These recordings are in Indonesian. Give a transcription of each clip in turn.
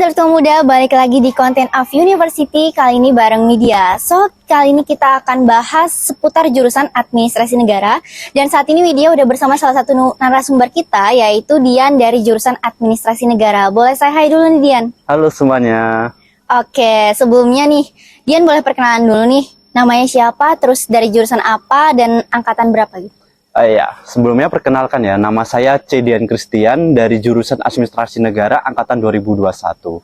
Sobat Tua Muda, balik lagi di konten of University, kali ini bareng Widya. So, kali ini kita akan bahas seputar jurusan Administrasi Negara. Dan saat ini Widya udah bersama salah satu narasumber kita, yaitu Dian dari jurusan Administrasi Negara. Boleh saya hai dulu nih, Dian? Halo semuanya. Oke, sebelumnya nih, Dian boleh perkenalan dulu nih. Namanya siapa, terus dari jurusan apa, dan angkatan berapa gitu? Ya, sebelumnya perkenalkan ya, nama saya C. Dian Christian dari jurusan Administrasi Negara angkatan 2021.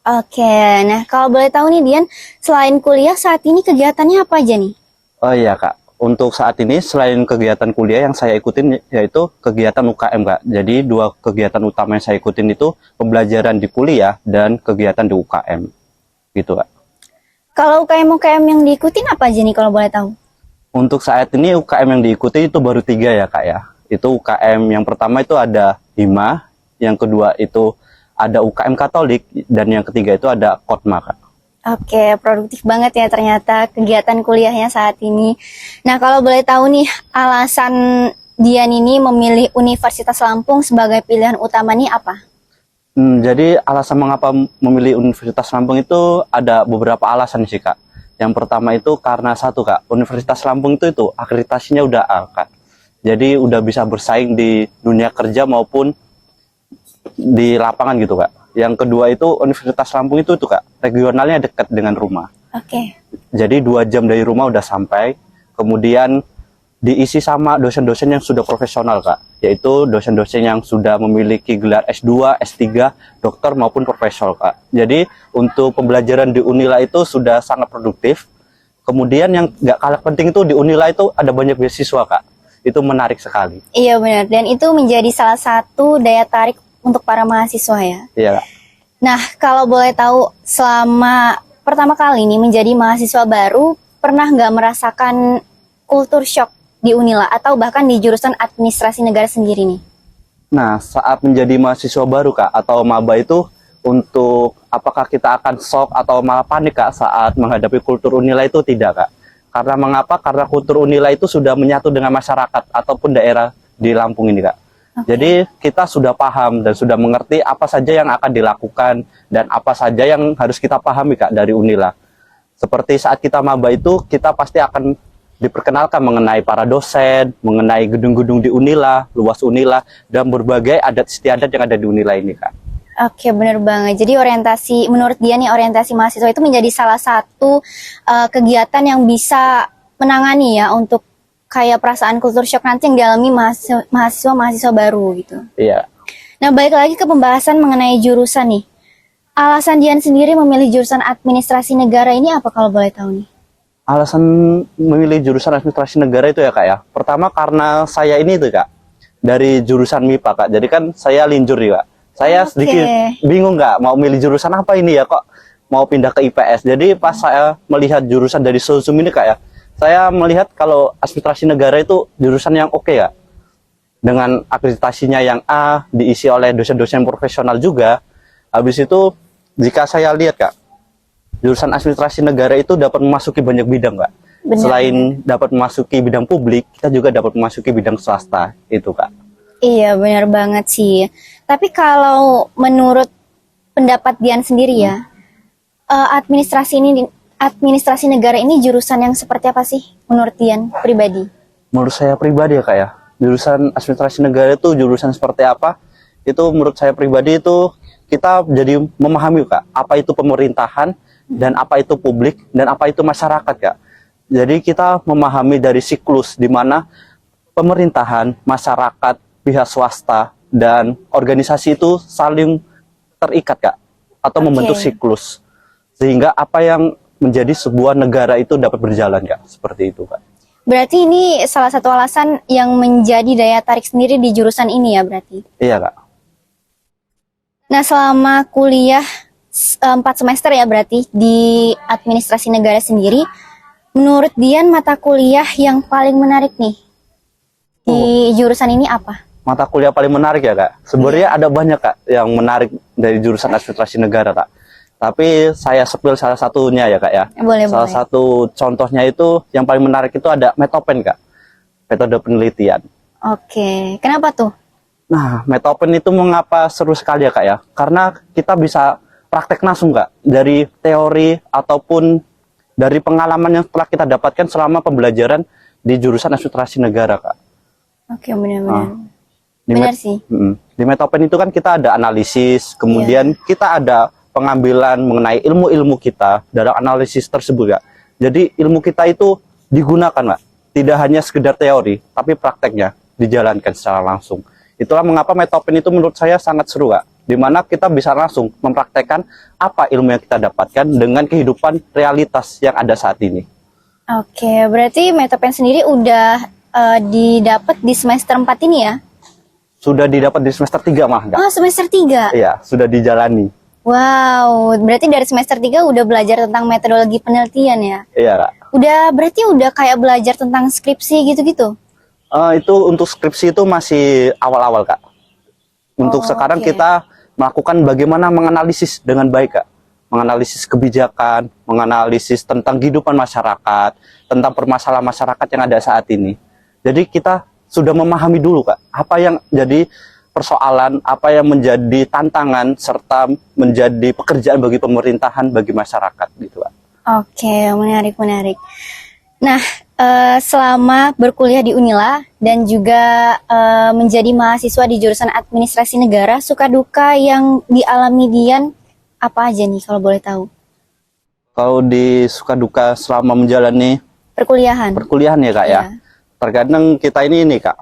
Oke, nah kalau boleh tahu nih Dian, selain kuliah saat ini kegiatannya apa aja nih? Oh iya Kak, untuk saat ini selain kegiatan kuliah yang saya ikutin yaitu kegiatan UKM Kak. Jadi dua kegiatan utama yang saya ikutin itu pembelajaran di kuliah dan kegiatan di UKM. Gitu Kak. Kalau UKM-UKM yang diikutin apa aja nih kalau boleh tahu? Untuk saat ini UKM yang diikuti itu baru 3 ya Kak ya. Itu UKM yang pertama itu ada HIMA, yang kedua itu ada UKM Katolik, dan yang ketiga itu ada KOTMA Kak. Oke, produktif banget ya ternyata kegiatan kuliahnya saat ini. Nah, kalau boleh tahu nih, alasan Dian ini memilih Universitas Lampung sebagai pilihan utama nih apa? Jadi alasan mengapa memilih Universitas Lampung itu ada beberapa alasan sih Kak. Yang pertama itu karena satu Kak, Universitas Lampung itu akreditasinya udah A Kak. Jadi udah bisa bersaing di dunia kerja maupun di lapangan gitu Kak. Yang kedua itu Universitas Lampung itu Kak, regionalnya dekat dengan rumah. Oke. Jadi 2 jam dari rumah udah sampai. Kemudian diisi sama dosen-dosen yang sudah profesional Kak, yaitu dosen-dosen yang sudah memiliki gelar S2, S3, doktor maupun profesor Kak. Jadi untuk pembelajaran di Unila itu sudah sangat produktif. Kemudian yang nggak kalah penting itu di Unila itu ada banyak beasiswa Kak. Itu menarik sekali. Iya benar, dan itu menjadi salah satu daya tarik untuk para mahasiswa ya. Iya Kak. Nah, kalau boleh tahu selama pertama kali nih menjadi mahasiswa baru, pernah nggak merasakan kultur shock di Unila atau bahkan di jurusan Administrasi Negara sendiri nih? Nah, saat menjadi mahasiswa baru Kak atau maba itu, untuk apakah kita akan shock atau malah panik Kak saat menghadapi kultur Unila itu tidak Kak. Karena mengapa? Karena kultur Unila itu sudah menyatu dengan masyarakat ataupun daerah di Lampung ini Kak. Okay. Jadi kita sudah paham dan sudah mengerti apa saja yang akan dilakukan dan apa saja yang harus kita pahami Kak dari Unila. Seperti saat kita maba itu, kita pasti akan diperkenalkan mengenai para dosen, mengenai gedung-gedung di Unila, luas Unila, dan berbagai adat istiadat yang ada di Unila ini Kak. Oke, bener banget. Jadi orientasi, menurut dia nih, orientasi mahasiswa itu menjadi salah satu kegiatan yang bisa menangani ya untuk kayak perasaan kultur shock nanti yang dialami mahasiswa baru gitu. Iya. Nah, balik lagi ke pembahasan mengenai jurusan nih. Alasan Dian sendiri memilih jurusan Administrasi Negara ini apa kalau boleh tahu nih? Alasan memilih jurusan Administrasi Negara itu ya Kak ya. Pertama karena saya ini tuh Kak, dari jurusan MIPA Kak. Jadi kan saya linjur ya Kak. Saya sedikit bingung Kak, mau milih jurusan apa ini ya kok mau pindah ke IPS. Jadi pas saya melihat jurusan dari Sosum ini Kak ya, saya melihat kalau Administrasi Negara itu jurusan yang oke ya. Dengan akreditasinya yang A, diisi oleh dosen-dosen profesional juga. Habis itu jika saya lihat Kak, jurusan Administrasi Negara itu dapat memasuki banyak bidang Kak. Benar. Selain dapat memasuki bidang publik, kita juga dapat memasuki bidang swasta itu Kak. Iya, benar banget sih. Tapi kalau menurut pendapat Dian sendiri ya, administrasi negara ini jurusan yang seperti apa sih menurut Dian pribadi? Menurut saya pribadi ya Kak ya, jurusan Administrasi Negara itu jurusan seperti apa? Itu menurut saya pribadi itu kita jadi memahami Kak, apa itu pemerintahan, dan apa itu publik, dan apa itu masyarakat Kak. Jadi kita memahami dari siklus di mana pemerintahan, masyarakat, pihak swasta, dan organisasi itu saling terikat Kak, atau membentuk siklus. Sehingga apa yang menjadi sebuah negara itu dapat berjalan Kak, seperti itu Kak. Berarti ini salah satu alasan yang menjadi daya tarik sendiri di jurusan ini ya berarti? Iya Kak. Nah, selama kuliah 4 semester ya berarti di Administrasi Negara sendiri, menurut Dian mata kuliah yang paling menarik nih di jurusan ini apa? Mata kuliah paling menarik ya Kak? Sebenarnya ada banyak Kak yang menarik dari jurusan Administrasi Negara Kak. Tapi saya sepil salah satunya ya Kak ya. Salah satu contohnya itu yang paling menarik itu ada metopen Kak. Metode penelitian. Oke, kenapa tuh? Nah, metopen itu mengapa seru sekali ya Kak ya? Karena kita bisa praktek langsung Kak, dari teori ataupun dari pengalaman yang telah kita dapatkan selama pembelajaran di jurusan administrasi negara Kak. Oke, benar-benar. Di Benar Met- sih. Di Metopen itu kan kita ada analisis, kemudian kita ada pengambilan mengenai ilmu-ilmu kita dalam analisis tersebut Kak. Jadi ilmu kita itu digunakan Kak, tidak hanya sekedar teori, tapi prakteknya dijalankan secara langsung. Itulah mengapa Metopen itu menurut saya sangat seru Kak, di mana kita bisa langsung mempraktekkan apa ilmu yang kita dapatkan dengan kehidupan realitas yang ada saat ini. Oke, berarti Metopen sendiri udah didapat di semester 4 ini ya? Sudah didapat di semester 3 mah Kak. Oh, semester 3. Iya, sudah dijalani. Wow, berarti dari semester 3 udah belajar tentang metodologi penelitian ya? Iya Kak. Berarti udah kayak belajar tentang skripsi gitu-gitu? Itu untuk skripsi itu masih awal-awal Kak. Untuk sekarang oke. kita melakukan bagaimana menganalisis dengan baik Kak. Menganalisis kebijakan, menganalisis tentang kehidupan masyarakat, tentang permasalahan masyarakat yang ada saat ini. Jadi kita sudah memahami dulu Kak, apa yang jadi persoalan, apa yang menjadi tantangan, serta menjadi pekerjaan bagi pemerintahan, bagi masyarakat gitu Kak. Oke, menarik. Nah, selama berkuliah di Unila dan juga menjadi mahasiswa di jurusan administrasi negara, suka duka yang dialami Dian apa aja nih kalau boleh tahu? Kalau di suka duka selama menjalani Perkuliahan. perkuliahan ya Kak ya, Iya. terkadang kita ini Kak,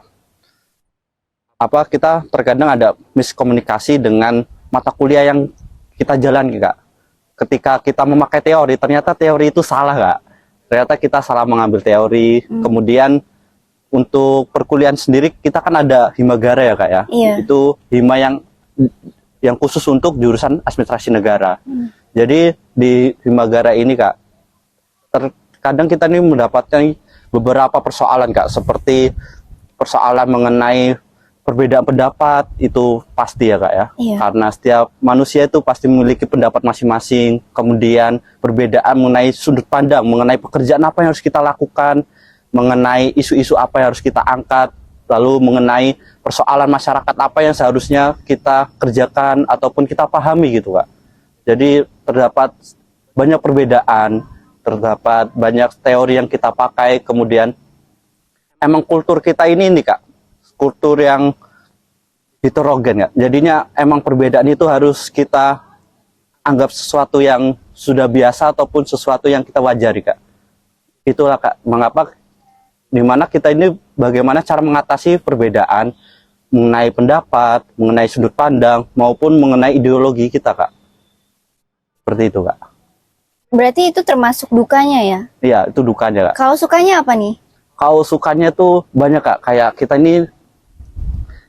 kita terkadang ada miskomunikasi dengan mata kuliah yang kita jalani Kak. Ketika kita memakai teori, ternyata teori itu salah Kak. Ternyata kita salah mengambil teori. Kemudian untuk perkuliahan sendiri kita kan ada Himagara ya Kak ya. Iya. Itu hima yang khusus untuk jurusan administrasi negara. Jadi di Himagara ini Kak, terkadang kita ini mendapatkan beberapa persoalan Kak, seperti persoalan mengenai perbedaan pendapat, itu pasti ya Kak ya. Iya. Karena setiap manusia itu pasti memiliki pendapat masing-masing. Kemudian perbedaan mengenai sudut pandang, mengenai pekerjaan apa yang harus kita lakukan, mengenai isu-isu apa yang harus kita angkat, lalu mengenai persoalan masyarakat apa yang seharusnya kita kerjakan ataupun kita pahami gitu Kak. Jadi terdapat banyak perbedaan, terdapat banyak teori yang kita pakai, kemudian emang kultur kita ini nih Kak, kultur yang heterogen ya. Jadinya emang perbedaan itu harus kita anggap sesuatu yang sudah biasa ataupun sesuatu yang kita wajari Kak. Itulah Kak, mengapa dimana kita ini bagaimana cara mengatasi perbedaan mengenai pendapat, mengenai sudut pandang maupun mengenai ideologi kita Kak. Seperti itu Kak. Berarti itu termasuk dukanya ya? Iya, itu dukanya Kak. Kalau sukanya apa nih? Kalau sukanya tuh banyak Kak, kayak kita ini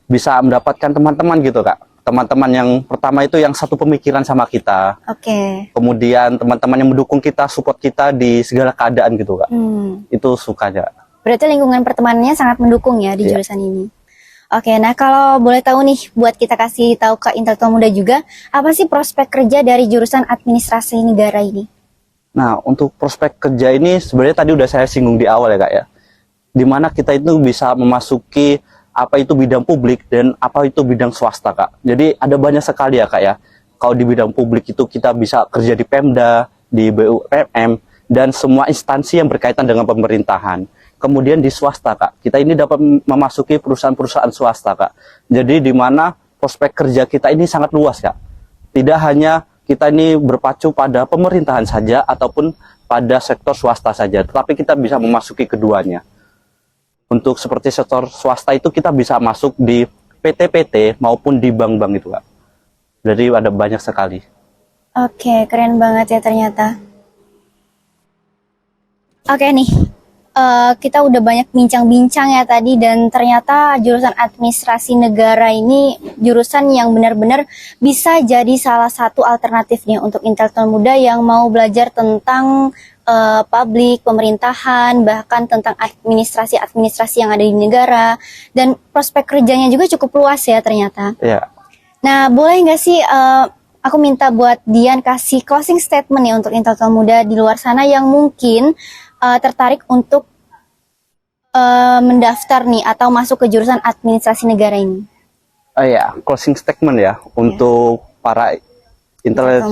bisa mendapatkan teman-teman gitu Kak. Teman-teman yang pertama itu yang satu pemikiran sama kita. Oke. Kemudian teman-teman yang mendukung kita, support kita di segala keadaan gitu Kak. Itu sukanya. Berarti lingkungan pertemanannya sangat mendukung ya di Iya. jurusan ini. Oke, nah kalau boleh tahu nih, buat kita kasih tahu ke intelektual muda juga, apa sih prospek kerja dari jurusan administrasi negara ini? Nah, untuk prospek kerja ini sebenarnya tadi udah saya singgung di awal ya Kak ya. Dimana kita itu bisa memasuki apa itu bidang publik dan apa itu bidang swasta Kak. Jadi ada banyak sekali ya Kak ya. Kalau di bidang publik itu kita bisa kerja di Pemda, di BUMN, dan semua instansi yang berkaitan dengan pemerintahan. Kemudian di swasta Kak, kita ini dapat memasuki perusahaan-perusahaan swasta Kak. Jadi di mana prospek kerja kita ini sangat luas Kak. Tidak hanya kita ini berpacu pada pemerintahan saja ataupun pada sektor swasta saja, tetapi kita bisa memasuki keduanya. Untuk seperti sektor swasta itu kita bisa masuk di PT-PT maupun di bank-bank itu Kak. Jadi ada banyak sekali. Oke, keren banget ya ternyata. Oke nih, kita udah banyak bincang-bincang ya tadi, dan ternyata jurusan administrasi negara ini jurusan yang benar-benar bisa jadi salah satu alternatifnya untuk intelektual muda yang mau belajar tentang publik, pemerintahan, bahkan tentang administrasi yang ada di negara, dan prospek kerjanya juga cukup luas ya ternyata. Ya. Nah, boleh nggak sih aku minta buat Dian kasih closing statement ya untuk intelektual muda di luar sana yang mungkin tertarik untuk mendaftar nih atau masuk ke jurusan administrasi negara ini. Ya, closing statement ya untuk para intelek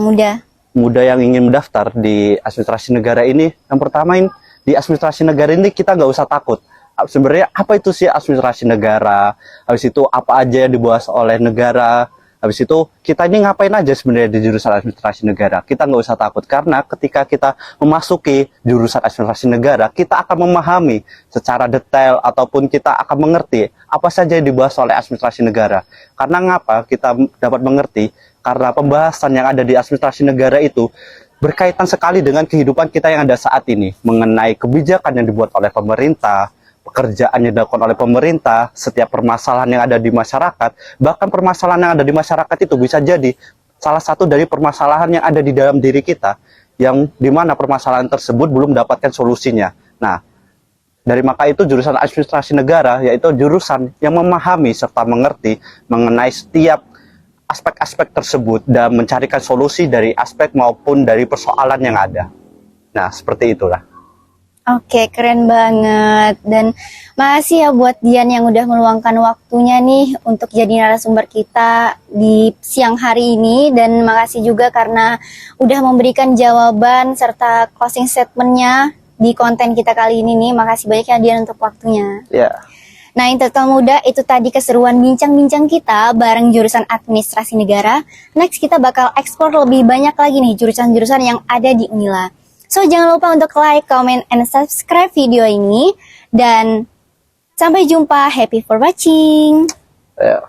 muda yang ingin mendaftar di administrasi negara ini, yang pertama di administrasi negara ini kita nggak usah takut. Sebenarnya apa itu sih administrasi negara? Habis itu apa aja yang dibahas oleh negara? Habis itu kita ini ngapain aja sebenarnya di jurusan administrasi negara? Kita nggak usah takut karena ketika kita memasuki jurusan administrasi negara, kita akan memahami secara detail ataupun kita akan mengerti apa saja yang dibahas oleh administrasi negara. Karena ngapa kita dapat mengerti? Karena pembahasan yang ada di administrasi negara itu berkaitan sekali dengan kehidupan kita yang ada saat ini, mengenai kebijakan yang dibuat oleh pemerintah, pekerjaan yang dilakukan oleh pemerintah, setiap permasalahan yang ada di masyarakat, bahkan permasalahan yang ada di masyarakat itu bisa jadi salah satu dari permasalahan yang ada di dalam diri kita, yang dimana permasalahan tersebut belum mendapatkan solusinya. Nah, dari maka itu jurusan administrasi negara yaitu jurusan yang memahami serta mengerti mengenai setiap aspek-aspek tersebut dan mencarikan solusi dari aspek maupun dari persoalan yang ada. Nah, seperti itulah. Oke, keren banget. Dan makasih ya buat Dian yang udah meluangkan waktunya nih untuk jadi narasumber kita di siang hari ini. Dan makasih juga karena udah memberikan jawaban serta closing statementnya di konten kita kali ini nih. Makasih banyak ya Dian untuk waktunya. Ya. Nah, Intelektual Muda, itu tadi keseruan bincang-bincang kita bareng jurusan administrasi negara. Next kita bakal explore lebih banyak lagi nih jurusan-jurusan yang ada di Unila. So, jangan lupa untuk like, comment, and subscribe video ini. Dan sampai jumpa. Happy for watching. Ya.